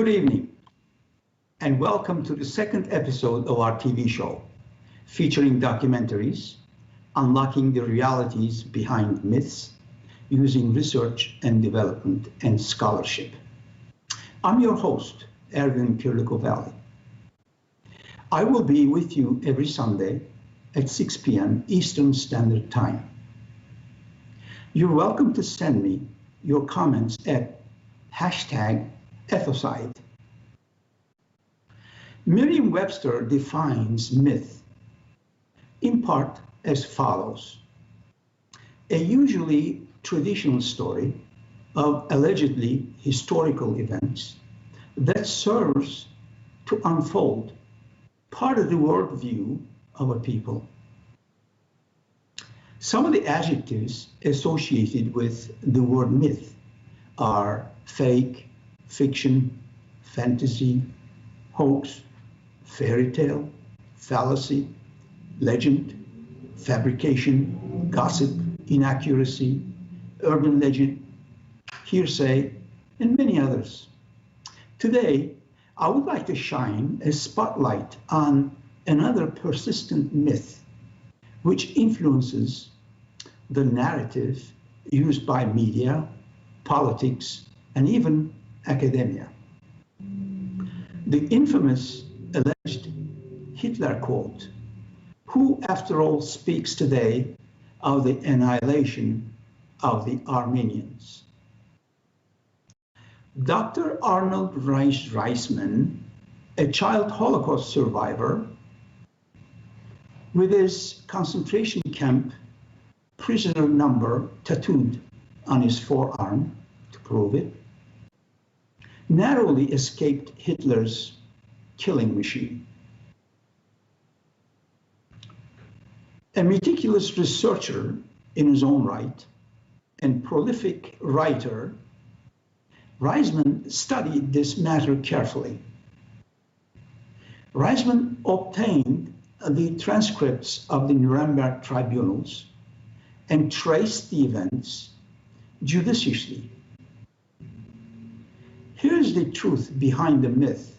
Good evening, and welcome to the second episode of our TV show, featuring documentaries, unlocking the realities behind myths, using research and development and scholarship. I'm your host, Ergün Kırlıkovalı. I will be with you every Sunday at 6 p.m. Eastern Standard Time. You're welcome to send me your comments at #ethocide. Merriam-Webster defines myth in part as follows: a usually traditional story of allegedly historical events that serves to unfold part of the worldview of a people. Some of the adjectives associated with the word myth are fake, fiction, fantasy, hoax, fairy tale, fallacy, legend, fabrication, gossip, inaccuracy, urban legend, hearsay, and many others. Today, I would like to shine a spotlight on another persistent myth which influences the narrative used by media, politics, and even academia. The infamous alleged Hitler quote, "Who after all speaks today of the annihilation of the Armenians?" Dr. Arnold Reisman, a child Holocaust survivor, with his concentration camp prisoner number tattooed on his forearm to prove it, narrowly escaped Hitler's killing machine. A meticulous researcher in his own right and prolific writer, Reisman studied this matter carefully. Reisman obtained the transcripts of the Nuremberg tribunals and traced the events judiciously. Here's the truth behind the myth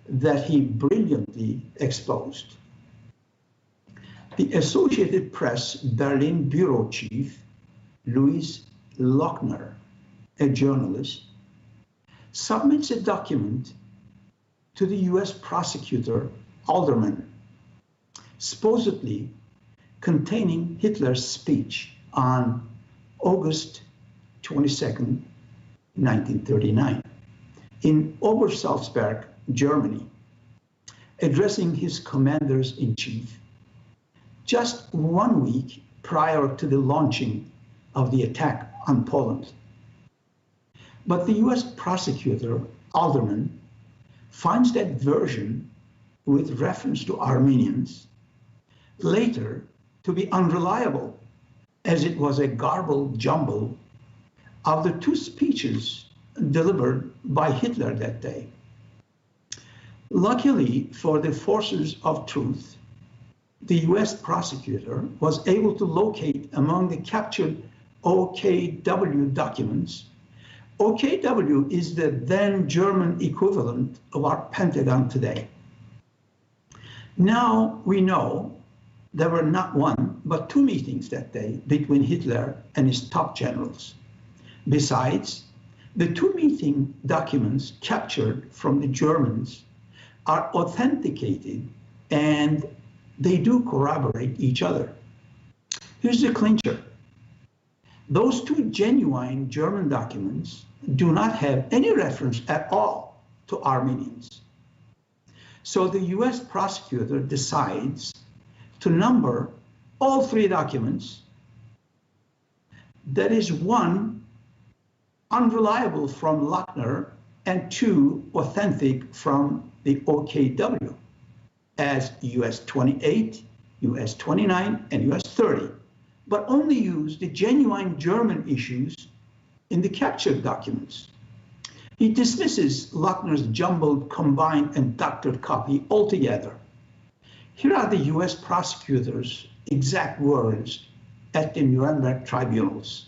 that he brilliantly exposed. The Associated Press Berlin bureau chief, Louis Lochner, a journalist, submits a document to the US prosecutor Alderman, supposedly containing Hitler's speech on August 22nd, 1939, in Obersalzberg, Germany, addressing his commanders-in-chief just 1 week prior to the launching of the attack on Poland. But the US prosecutor, Alderman, finds that version with reference to Armenians later to be unreliable, as it was a garbled jumble of the two speeches delivered by Hitler that day. Luckily for the forces of truth, the US prosecutor was able to locate among the captured OKW documents. OKW is the then German equivalent of our Pentagon today. Now we know there were not one, but two meetings that day between Hitler and his top generals. Besides, the two meeting documents captured from the Germans are authenticated and they do corroborate each other. Here's the clincher. Those two genuine German documents do not have any reference at all to Armenians. So the US prosecutor decides to number all three documents. That is, one unreliable from Lochner and two authentic from the OKW as US 28, US 29, and US 30, but only use the genuine German issues in the captured documents. He dismisses Lochner's jumbled, combined, and doctored copy altogether. Here are the US prosecutor's exact words at the Nuremberg tribunals.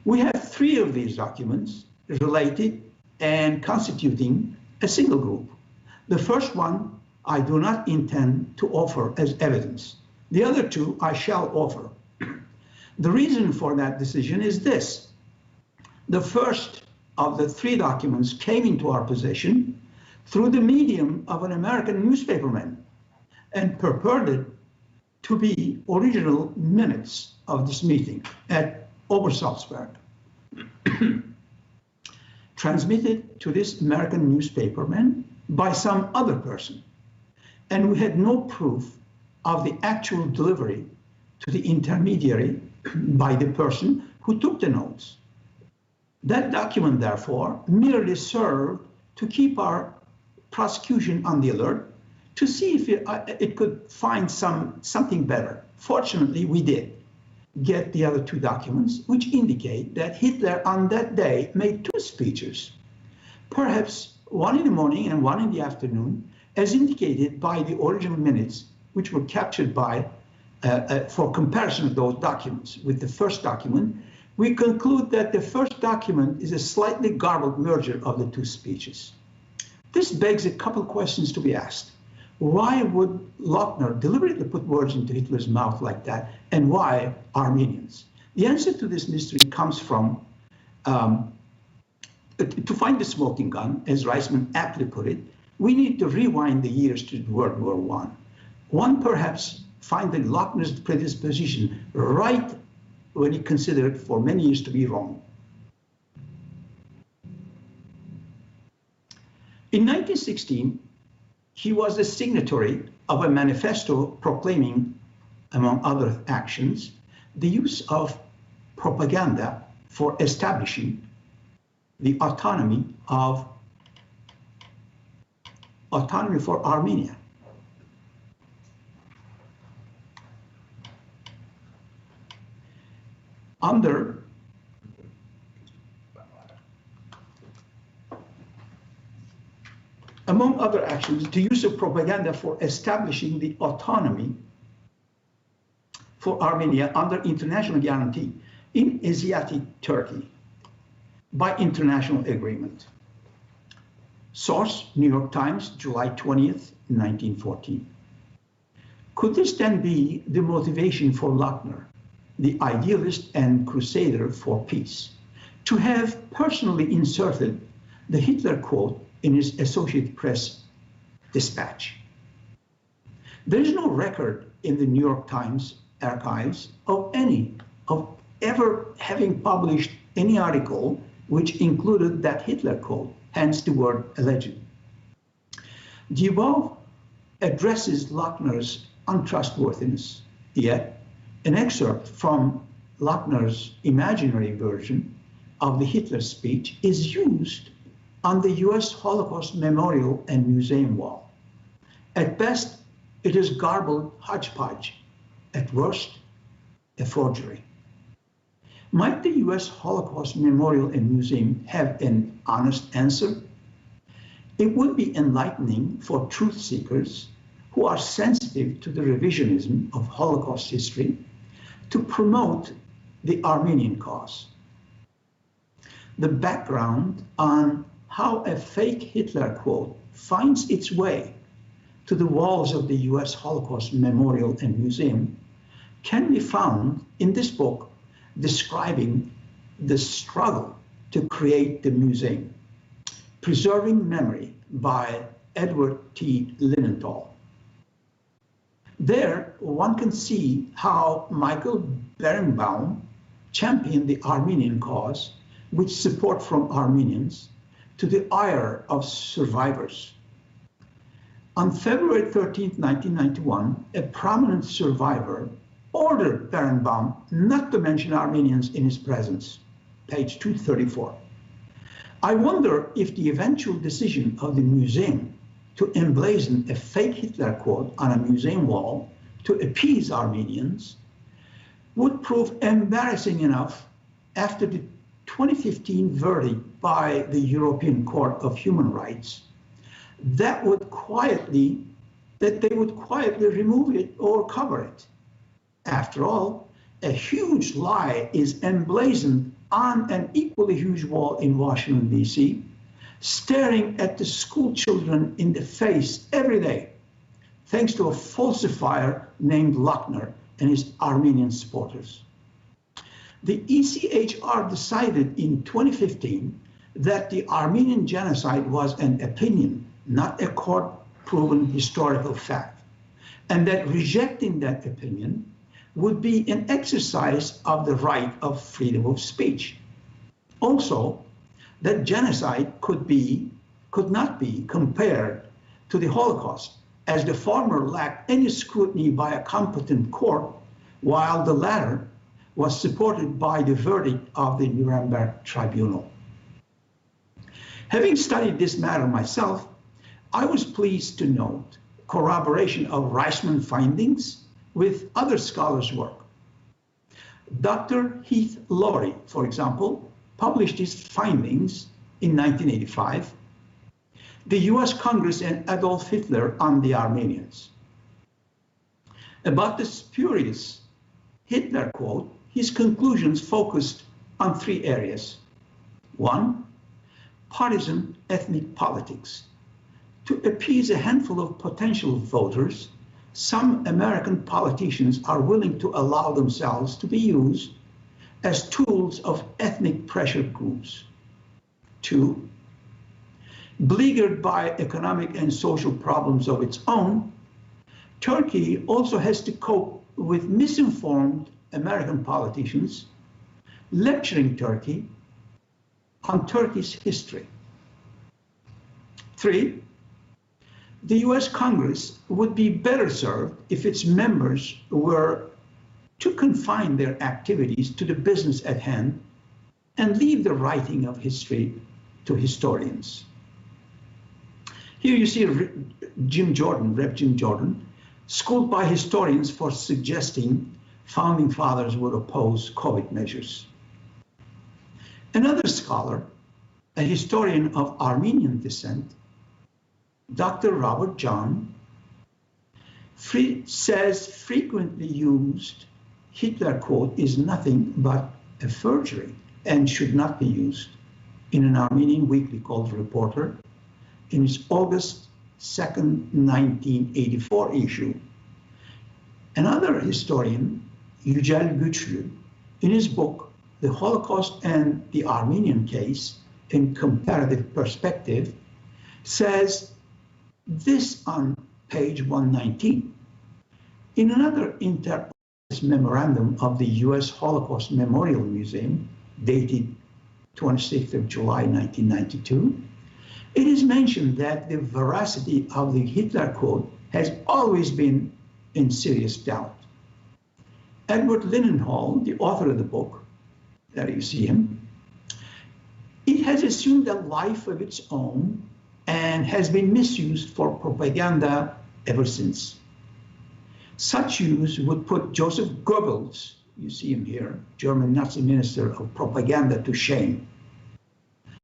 We have three of these documents related and constituting a single group. The first one I do not intend to offer as evidence. The other two I shall offer. The reason for that decision is this. The first of the three documents came into our possession through the medium of an American newspaperman and purported to be original minutes of this meeting at Obersalzberg, transmitted to this American newspaperman by some other person. And we had no proof of the actual delivery to the intermediary by the person who took the notes. That document, therefore, merely served to keep our prosecution on the alert to see if it could find something better. Fortunately, we did get the other two documents, which indicate that Hitler on that day made two speeches, perhaps one in the morning and one in the afternoon, as indicated by the original minutes, which were captured by, for comparison of those documents with the first document. We conclude that the first document is a slightly garbled merger of the two speeches. This begs a couple questions to be asked. Why would Lochner deliberately put words into Hitler's mouth like that, and why Armenians? The answer to this mystery comes from, to find the smoking gun, as Reisman aptly put it, we need to rewind the years to World War I. One perhaps finding Lochner's predisposition right when he considered for many years to be wrong. In 1916, he was the signatory of a manifesto proclaiming, among other actions, the use of propaganda for establishing the autonomy for Armenia. Among other actions, the use of propaganda for establishing the autonomy for Armenia under international guarantee in Asiatic Turkey by international agreement. Source, New York Times, July 20th, 1914. Could this then be the motivation for Lochner, the idealist and crusader for peace, to have personally inserted the Hitler quote in his Associated Press dispatch? There is no record in the New York Times archives of ever having published any article which included that Hitler quote, hence the word alleged. The above addresses Lochner's untrustworthiness, yet an excerpt from Lochner's imaginary version of the Hitler speech is used on the US Holocaust Memorial and Museum wall. At best, it is garbled hodgepodge. At worst, a forgery. Might the US Holocaust Memorial and Museum have an honest answer? It would be enlightening for truth seekers who are sensitive to the revisionism of Holocaust history to promote the Armenian cause. The background on how a fake Hitler quote finds its way to the walls of the US Holocaust Memorial and Museum can be found in this book describing the struggle to create the museum, Preserving Memory by Edward T. Linenthal. There, one can see how Michael Berenbaum championed the Armenian cause with support from Armenians to the ire of survivors. On February 13, 1991, a prominent survivor ordered Berenbaum not to mention Armenians in his presence, page 234. I wonder if the eventual decision of the museum to emblazon a fake Hitler quote on a museum wall to appease Armenians would prove embarrassing enough after the 2015 verdict by the European Court of Human Rights that they would quietly remove it or cover it. After all, a huge lie is emblazoned on an equally huge wall in Washington, D.C., staring at the school children in the face every day, thanks to a falsifier named Lochner and his Armenian supporters. The ECHR decided in 2015 that the Armenian genocide was an opinion, not a court-proven historical fact, and that rejecting that opinion would be an exercise of the right of freedom of speech. Also, that genocide could not be compared to the Holocaust, as the former lacked any scrutiny by a competent court, while the latter was supported by the verdict of the Nuremberg tribunal. Having studied this matter myself, I was pleased to note corroboration of Reisman findings with other scholars' work. Dr. Heath Lowry, for example, published his findings in 1985, the US Congress and Adolf Hitler on the Armenians. About the spurious Hitler quote, his conclusions focused on three areas. One, partisan ethnic politics. To appease a handful of potential voters, some American politicians are willing to allow themselves to be used as tools of ethnic pressure groups. Two, beleaguered by economic and social problems of its own, Turkey also has to cope with misinformed American politicians lecturing Turkey on Turkey's history. Three, the US Congress would be better served if its members were to confine their activities to the business at hand and leave the writing of history to historians. Here you see Jim Jordan, Rev. Jim Jordan, schooled by historians for suggesting founding fathers would oppose COVID measures. Another scholar, a historian of Armenian descent, Dr. Robert John, says frequently used Hitler quote is nothing but a forgery and should not be used in an Armenian weekly called Reporter in its August 2nd, 1984 issue. Another historian, Yücel Güçlü, in his book, The Holocaust and the Armenian Case in Comparative Perspective, says this on page 119. In another inter memorandum of the US Holocaust Memorial Museum, dated 26th of July, 1992, it is mentioned that the veracity of the Hitler quote has always been in serious doubt. Edward Linenhall, the author of the book, there you see him, it has assumed a life of its own and has been misused for propaganda ever since. Such use would put Joseph Goebbels, you see him here, German Nazi minister of propaganda, to shame.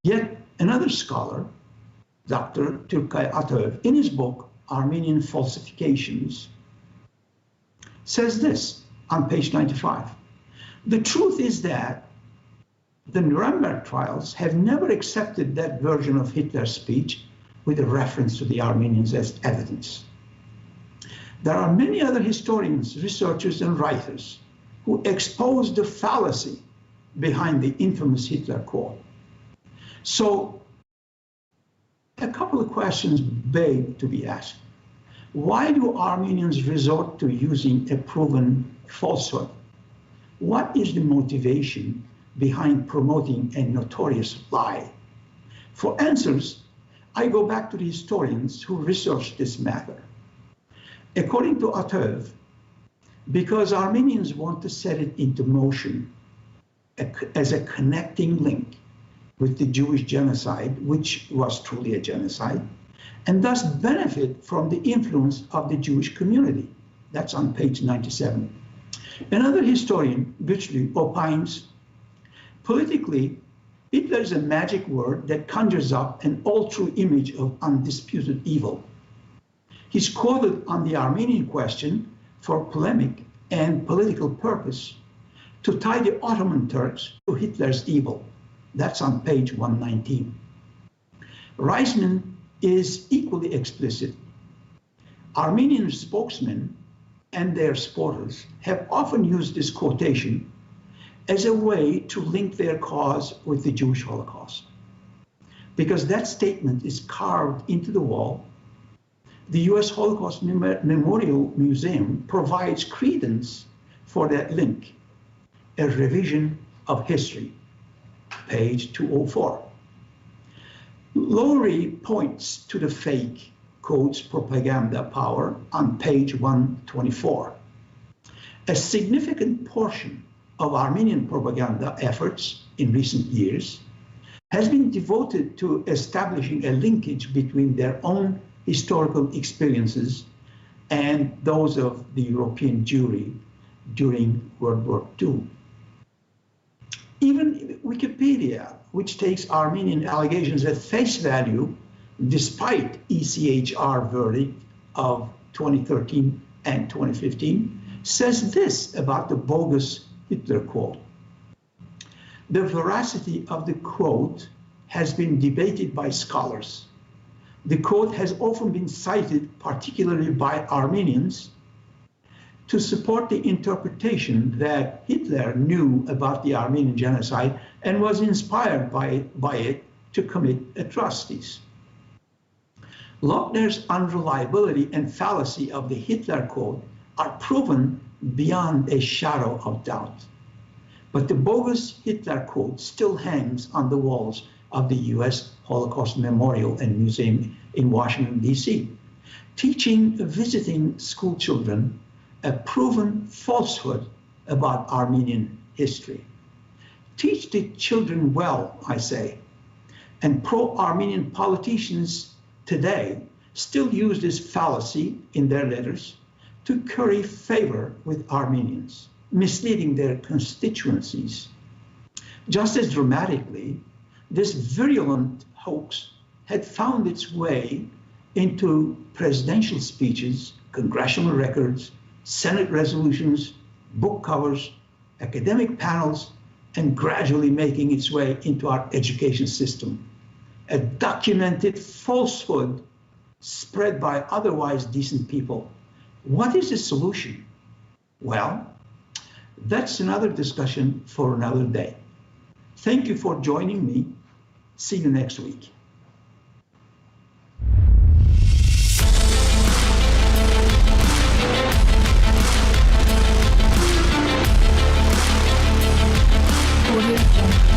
Yet another scholar, Dr. Turkay Atöv, in his book, Armenian Falsifications, says this on page 95. The truth is that the Nuremberg trials have never accepted that version of Hitler's speech with a reference to the Armenians as evidence. There are many other historians, researchers, and writers who expose the fallacy behind the infamous Hitler quote. So, a couple of questions beg to be asked. Why do Armenians resort to using a proven falsehood? What is the motivation behind promoting a notorious lie? For answers, I go back to the historians who researched this matter. According to Atöv, because Armenians want to set it into motion as a connecting link with the Jewish genocide, which was truly a genocide, and thus benefit from the influence of the Jewish community. That's on page 97. Another historian, Güçlü, opines, politically, Hitler is a magic word that conjures up an all-true image of undisputed evil. He's quoted on the Armenian question for polemic and political purpose to tie the Ottoman Turks to Hitler's evil. That's on page 119. Reisman is equally explicit. Armenian spokesmen and their supporters have often used this quotation as a way to link their cause with the Jewish Holocaust. Because that statement is carved into the wall, the US Holocaust Memorial Museum provides credence for that link. A revision of history, page 204. Lowry points to the fake, quotes, propaganda power on page 124. A significant portion of Armenian propaganda efforts in recent years has been devoted to establishing a linkage between their own historical experiences and those of the European Jewry during World War II. Even Wikipedia, which takes Armenian allegations at face value, despite ECHR verdict of 2013 and 2015, says this about the bogus Hitler quote. The veracity of the quote has been debated by scholars. The quote has often been cited, particularly by Armenians, to support the interpretation that Hitler knew about the Armenian genocide and was inspired by it to commit atrocities. Lochner's unreliability and fallacy of the Hitler quote are proven beyond a shadow of doubt. But the bogus Hitler quote still hangs on the walls of the US Holocaust Memorial and Museum in Washington, D.C., teaching visiting school children a proven falsehood about Armenian history. Teach the children well, I say. And pro-Armenian politicians today still use this fallacy in their letters to curry favor with Armenians, misleading their constituencies. Just as dramatically, this virulent hoax had found its way into presidential speeches, congressional records, Senate resolutions, book covers, academic panels, and gradually making its way into our education system. A documented falsehood spread by otherwise decent people. What is the solution? Well, that's another discussion for another day. Thank you for joining me. See you next week. Audio Jungle.